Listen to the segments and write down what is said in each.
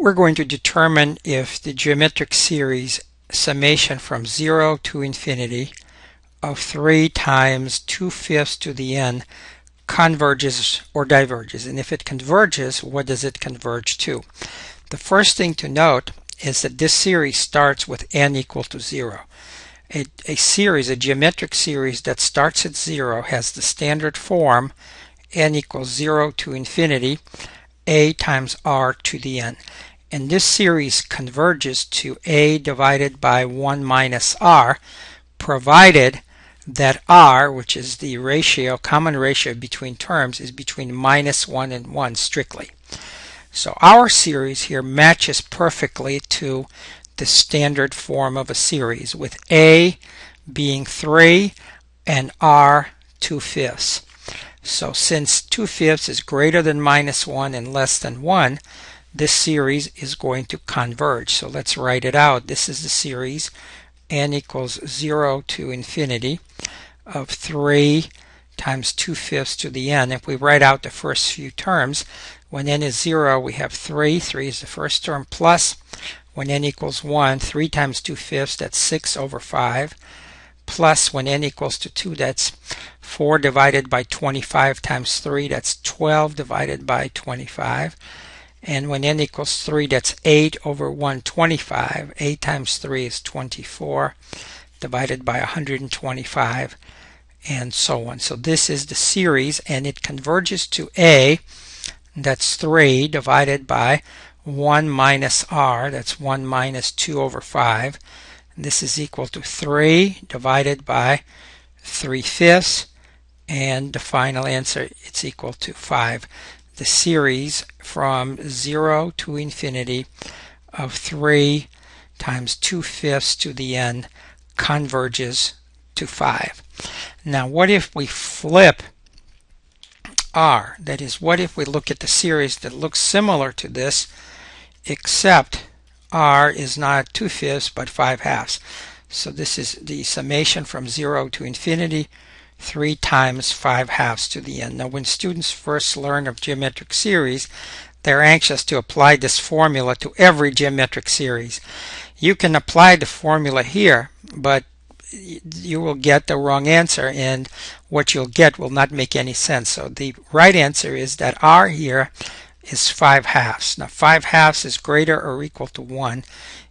We're going to determine if the geometric series summation from 0 to infinity of 3 times 2/5 to the n converges or diverges. And if it converges, what does it converge to? The first thing to note is that this series starts with n equal to 0. A geometric series that starts at 0 has the standard form n equals 0 to infinity a times r to the n. And this series converges to a divided by 1 minus r, provided that r, which is the common ratio between terms, is between -1 and 1 strictly. So our series here matches perfectly to the standard form of a series, with a being 3 and r 2/5. So since 2/5 is greater than -1 and less than 1, this series is going to converge. So let's write it out. This is the series n equals 0 to infinity of 3 times 2/5 to the n. If we write out the first few terms, when n is 0 we have 3 is the first term, plus when n equals 1, 3 times 2/5, that's 6 over 5, plus when n equals to 2, that's 4 divided by 25 times 3, that's 12 divided by 25. And when n equals 3, that's 8 over 125. 8 times 3 is 24 divided by 125, and so on. So this is the series, and it converges to a, that's 3 divided by 1 minus r, that's 1 minus 2 over 5. And this is equal to 3 divided by 3/5, and the final answer, it's equal to 5. The series from 0 to infinity of 3 times 2/5 to the n converges to 5. Now what if we flip r? That is, what if we look at the series that looks similar to this, except r is not 2/5 but 5/2. So this is the summation from 0 to infinity, 3 times 5/2 to the n. Now when students first learn of geometric series, they're anxious to apply this formula to every geometric series. You can apply the formula here, but you will get the wrong answer, and what you'll get will not make any sense. So the right answer is that r here is 5/2. Now 5/2 is greater or equal to 1.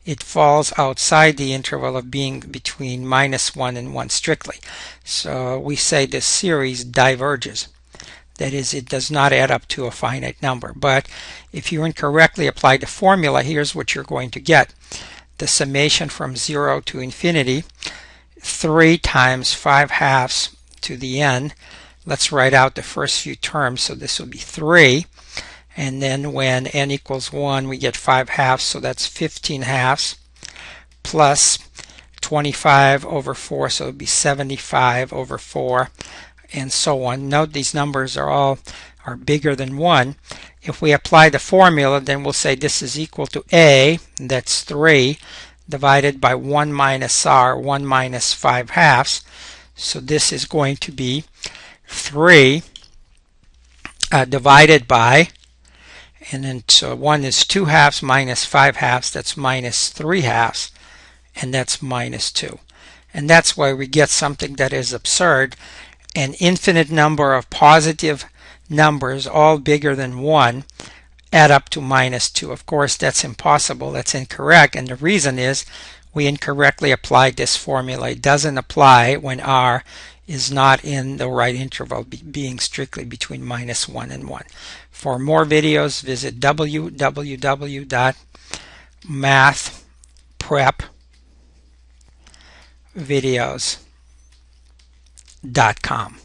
It falls outside the interval of being between -1 and 1 strictly. So we say this series diverges. That is, it does not add up to a finite number. But if you incorrectly apply the formula, here's what you're going to get. The summation from 0 to infinity, 3 times 5/2 to the n. Let's write out the first few terms. So this will be 3. And then when n equals 1, we get 5/2, so that's 15/2, plus 25 over 4, so it would be 75 over 4, and so on. Note these numbers are bigger than 1. If we apply the formula, then we'll say this is equal to a, that's 3, divided by 1 minus r, 1 minus 5/2. So this is going to be 3 divided by, and then so 1 is 2/2 minus 5/2, that's minus 3/2, and that's minus 2. And that's why we get something that is absurd. An infinite number of positive numbers, all bigger than 1, add up to -2. Of course, that's impossible. That's incorrect. And the reason is we incorrectly applied this formula. It doesn't apply when r is not in the right interval, being strictly between -1 and 1. For more videos, visit www.mathprepvideos.com.